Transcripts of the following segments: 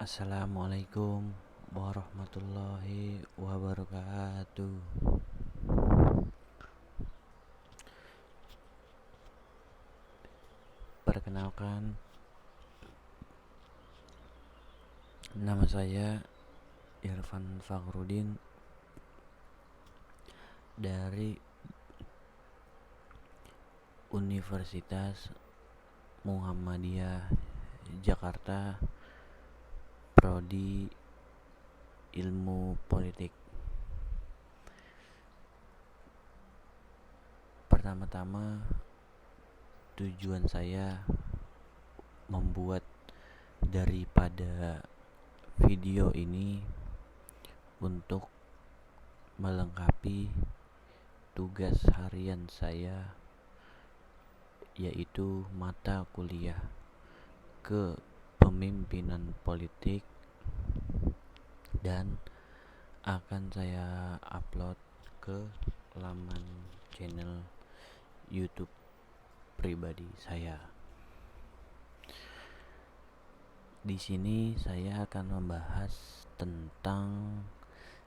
Assalamualaikum warahmatullahi wabarakatuh. Perkenalkan, nama saya Irfan Fakhrudin dari Universitas Muhammadiyah Jakarta, Prodi Ilmu Politik. Pertama-tama, tujuan saya membuat daripada video ini untuk melengkapi tugas harian saya, yaitu mata kuliah kepemimpinan politik, dan akan saya upload ke laman channel YouTube pribadi saya. Di sini saya akan membahas tentang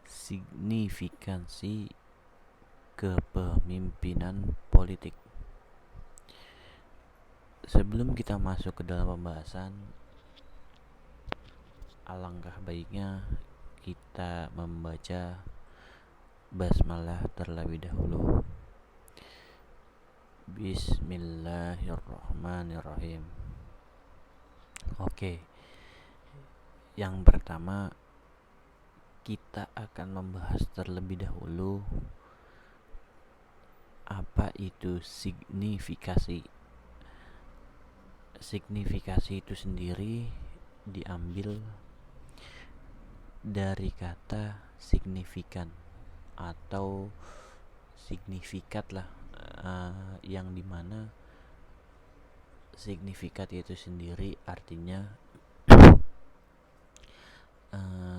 signifikansi kepemimpinan politik. Sebelum kita masuk ke dalam pembahasan, alangkah baiknya kita membaca basmalah terlebih dahulu. Bismillahirrahmanirrahim. Oke. Yang pertama, kita akan membahas terlebih dahulu apa itu signifikasi. Signifikasi itu sendiri diambil dari kata signifikan atau signifikat lah, yang dimana signifikat itu sendiri artinya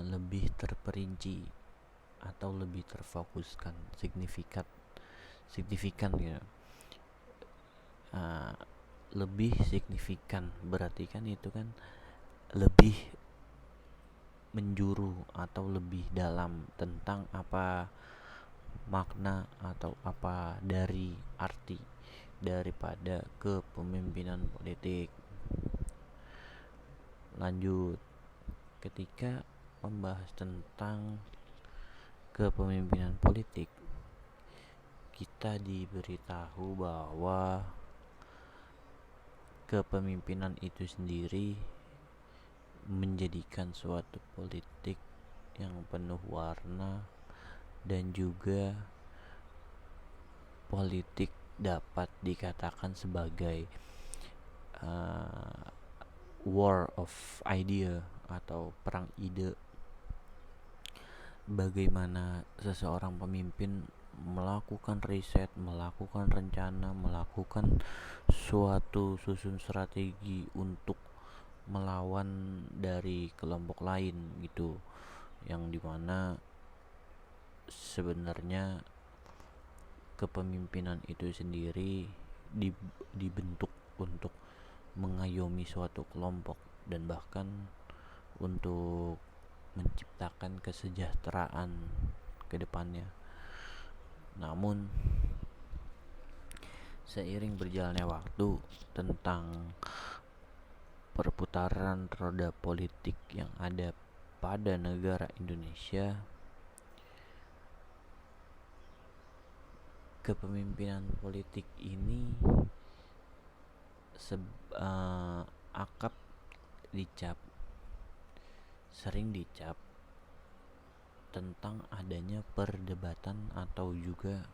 lebih terperinci atau lebih terfokuskan. Signifikan ya, lebih signifikan berarti kan itu kan lebih menjuru atau lebih dalam tentang apa makna atau apa dari arti daripada kepemimpinan politik. Lanjut, ketika membahas tentang kepemimpinan politik, kita diberitahu bahwa kepemimpinan itu sendiri menjadikan suatu politik yang penuh warna, dan juga politik dapat dikatakan sebagai war of idea atau perang ide. Bagaimana seseorang pemimpin melakukan riset, melakukan rencana, melakukan suatu susun strategi untuk melawan dari kelompok lain gitu, yang dimana sebenarnya kepemimpinan itu sendiri dibentuk untuk mengayomi suatu kelompok dan bahkan untuk menciptakan kesejahteraan ke depannya. Namun seiring berjalannya waktu, tentang perputaran roda politik yang ada pada negara Indonesia, kepemimpinan politik ini sering dicap tentang adanya perdebatan atau juga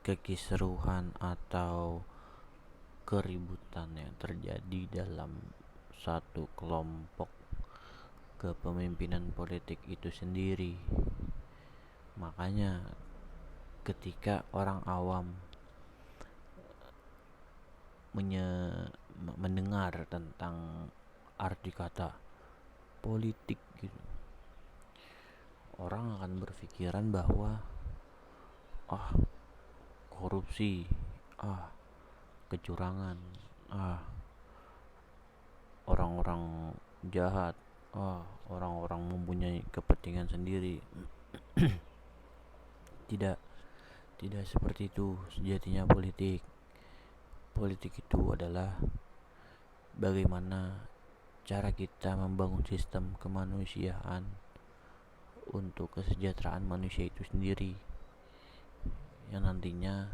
kekisruhan atau keributan yang terjadi dalam satu kelompok kepemimpinan politik itu sendiri. Makanya ketika orang awam mendengar tentang arti kata politik gitu, orang akan berpikiran bahwa korupsi, kecurangan, orang-orang jahat, orang-orang mempunyai kepentingan sendiri. Tidak, tidak seperti itu sejatinya politik. Politik itu adalah bagaimana cara kita membangun sistem kemanusiaan untuk kesejahteraan manusia itu sendiri, yang nantinya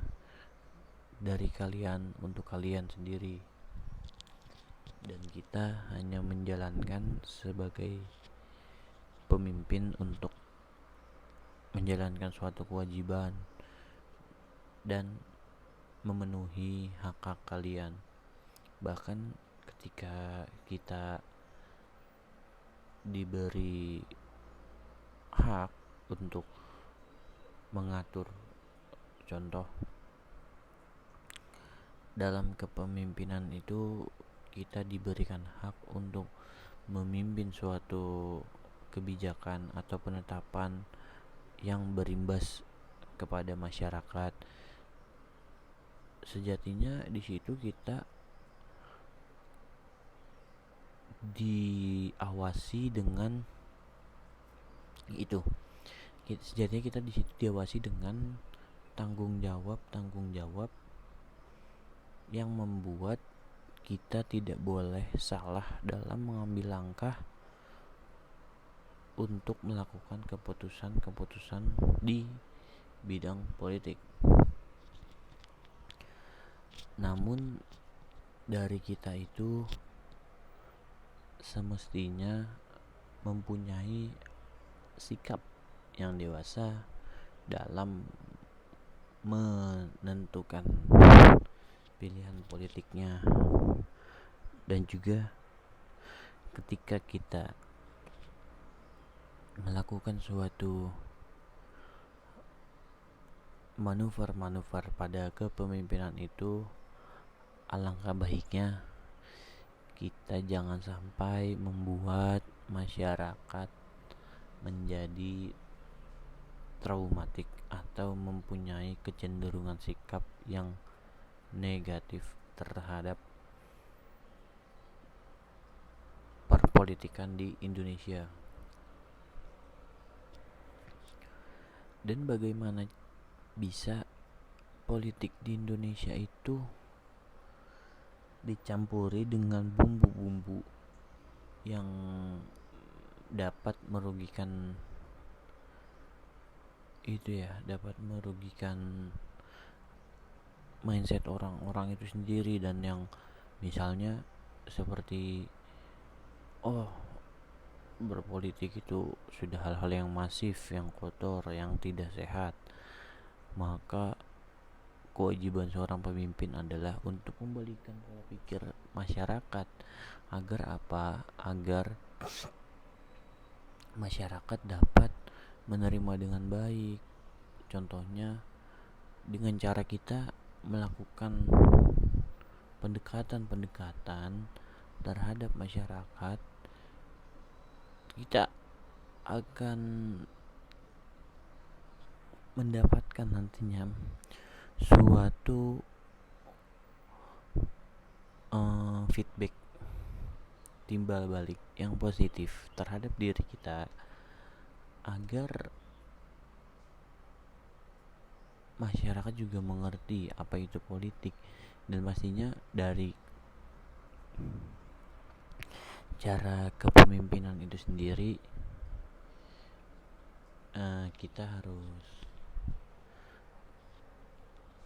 dari kalian untuk kalian sendiri, dan kita hanya menjalankan sebagai pemimpin untuk menjalankan suatu kewajiban dan memenuhi hak-hak kalian. Bahkan ketika kita diberi hak untuk mengatur, contoh dalam kepemimpinan itu kita diberikan hak untuk memimpin suatu kebijakan atau penetapan yang berimbas kepada masyarakat. Sejatinya di situ kita diawasi dengan itu. Sejatinya kita di situ diawasi dengan tanggung jawab yang membuat kita tidak boleh salah dalam mengambil langkah untuk melakukan keputusan-keputusan di bidang politik. Namun dari kita itu semestinya mempunyai sikap yang dewasa dalam menentukan pilihan politiknya, dan juga ketika kita melakukan suatu manuver-manuver pada kepemimpinan itu, alangkah baiknya kita jangan sampai membuat masyarakat menjadi traumatik atau mempunyai kecenderungan sikap yang negatif terhadap perpolitikan di Indonesia. Dan bagaimana bisa politik di Indonesia itu dicampuri dengan bumbu-bumbu yang dapat merugikan mindset orang-orang itu sendiri, dan yang misalnya seperti berpolitik itu sudah hal-hal yang masif, yang kotor, yang tidak sehat. Maka kewajiban seorang pemimpin adalah untuk membalikan pola pikir masyarakat. Agar apa? Agar masyarakat dapat menerima dengan baik. Contohnya dengan cara kita melakukan pendekatan terhadap masyarakat, kita akan mendapatkan nantinya suatu feedback, timbal balik yang positif terhadap diri kita, agar masyarakat juga mengerti apa itu politik. Dan pastinya dari cara kepemimpinan itu sendiri, kita harus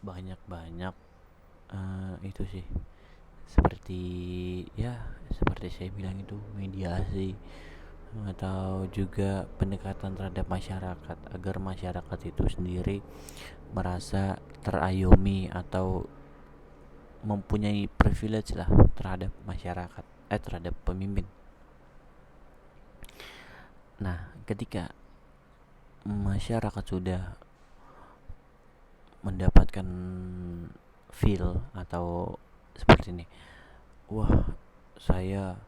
banyak itu sih, seperti saya bilang itu, mediasi atau juga pendekatan terhadap masyarakat, agar masyarakat itu sendiri merasa terayomi atau mempunyai privilege lah terhadap masyarakat, terhadap pemimpin. Nah, ketika masyarakat sudah mendapatkan feel atau seperti ini, wah, saya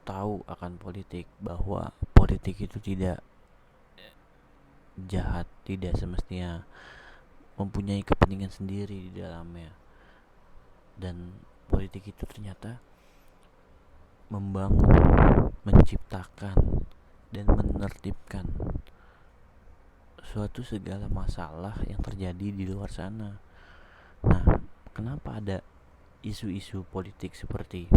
tahu akan politik, bahwa politik itu tidak jahat, tidak semestinya mempunyai kepentingan sendiri di dalamnya, dan politik itu ternyata membangun, menciptakan, dan menertibkan suatu segala masalah yang terjadi di luar sana. Nah, kenapa ada isu-isu politik seperti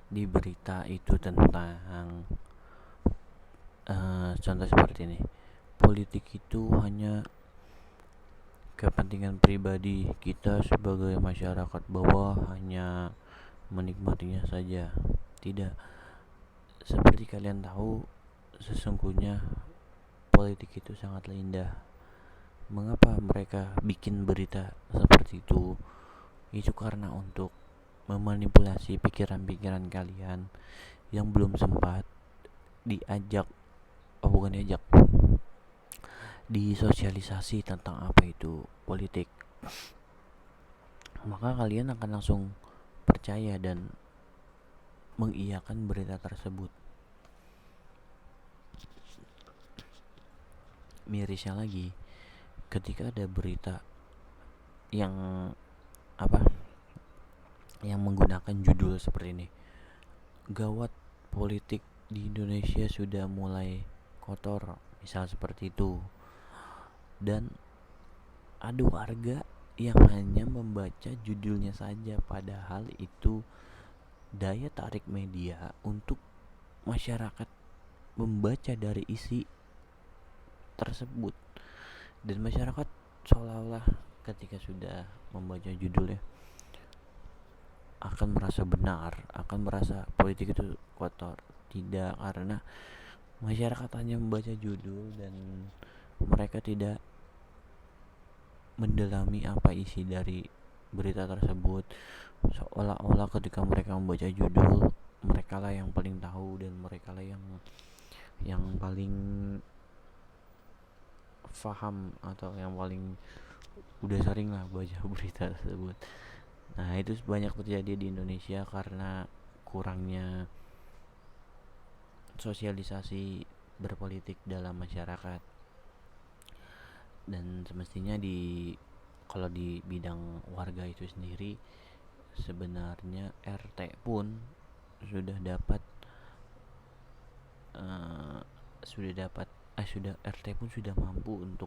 di berita itu tentang contoh seperti ini, politik itu hanya kepentingan pribadi kita sebagai masyarakat bawah, hanya menikmatinya saja. Tidak, seperti kalian tahu, sesungguhnya politik itu sangatlah indah. Mengapa mereka bikin berita seperti itu? Itu karena untuk memanipulasi pikiran-pikiran kalian yang belum sempat diajak, bukan diajak, disosialisasi tentang apa itu politik. Maka kalian akan langsung percaya dan mengiyakan berita tersebut. Mirisnya lagi, ketika ada berita yang yang menggunakan judul seperti ini, gawat, politik di Indonesia sudah mulai kotor, misal seperti itu, dan ada warga yang hanya membaca judulnya saja, padahal itu daya tarik media untuk masyarakat membaca dari isi tersebut. Dan masyarakat seolah-olah ketika sudah membaca judulnya akan merasa benar, akan merasa politik itu kotor. Tidak, karena masyarakat hanya membaca judul dan mereka tidak mendalami apa isi dari berita tersebut. Seolah-olah ketika mereka membaca judul, mereka lah yang paling tahu dan mereka lah yang paling paham atau yang paling udah sering lah baca berita tersebut. Nah, itu banyak terjadi di Indonesia karena kurangnya sosialisasi berpolitik dalam masyarakat. Dan semestinya kalau di bidang warga itu sendiri, sebenarnya RT pun sudah dapat RT pun sudah mampu untuk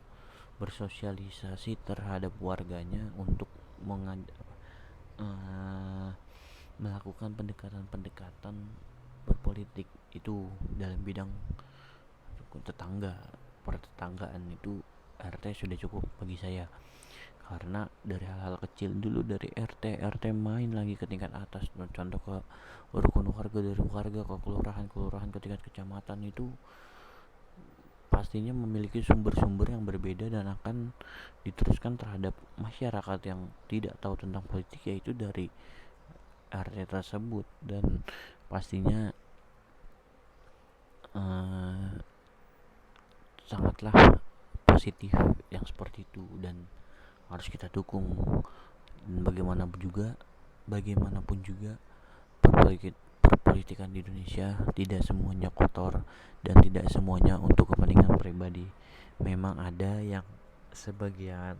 bersosialisasi terhadap warganya untuk melakukan pendekatan berpolitik itu dalam bidang pertetanggaan. Itu RT sudah cukup bagi saya, karena dari hal-hal kecil dulu, dari RT main lagi ke tingkat atas, contoh ke rukun warga, dari warga ke kelurahan ke tingkat kecamatan, itu pastinya memiliki sumber-sumber yang berbeda dan akan diteruskan terhadap masyarakat yang tidak tahu tentang politik, yaitu dari RT tersebut. Dan pastinya sangatlah positif yang seperti itu dan harus kita dukung. Dan bagaimanapun juga perpolitikan di Indonesia tidak semuanya kotor dan tidak semuanya untuk kepentingan pribadi. Memang ada yang sebagian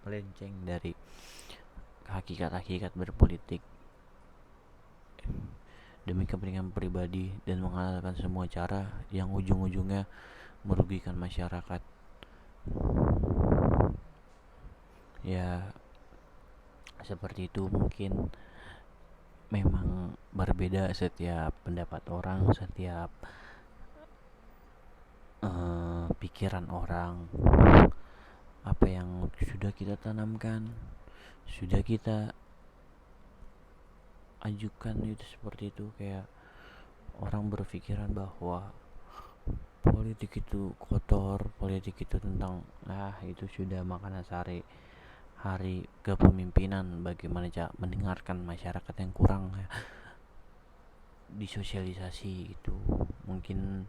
melenceng dari hakikat-hakikat berpolitik demi kepentingan pribadi dan mengandalkan semua cara yang ujung-ujungnya merugikan masyarakat. Ya, seperti itu. Mungkin memang berbeda setiap pendapat orang, setiap pikiran orang. Apa yang sudah kita tanamkan, sudah kita ajukan, itu seperti itu. Kayak orang berpikiran bahwa politik itu kotor, politik itu tentang itu sudah makanan sehari hari kepemimpinan. Bagaimana cara mendengarkan masyarakat yang kurang disosialisasi itu. Mungkin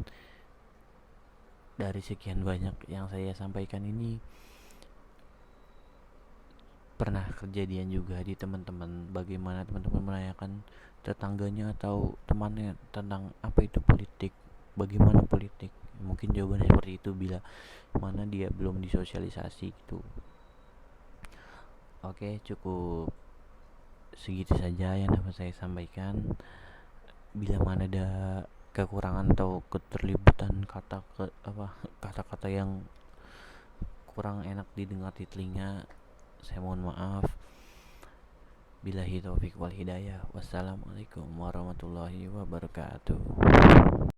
dari sekian banyak yang saya sampaikan ini, pernah kejadian juga di teman-teman, bagaimana teman-teman menanyakan tetangganya atau temannya tentang apa itu politik, bagaimana politik. Mungkin jawabannya seperti itu bila mana dia belum disosialisasi gitu. Oke, cukup segitu saja yang dapat saya sampaikan. Bila mana ada kekurangan atau keterlibatan kata-kata yang kurang enak didengar di telinga, saya mohon maaf. Billahi taufik wal hidayah. Wassalamualaikum warahmatullahi wabarakatuh.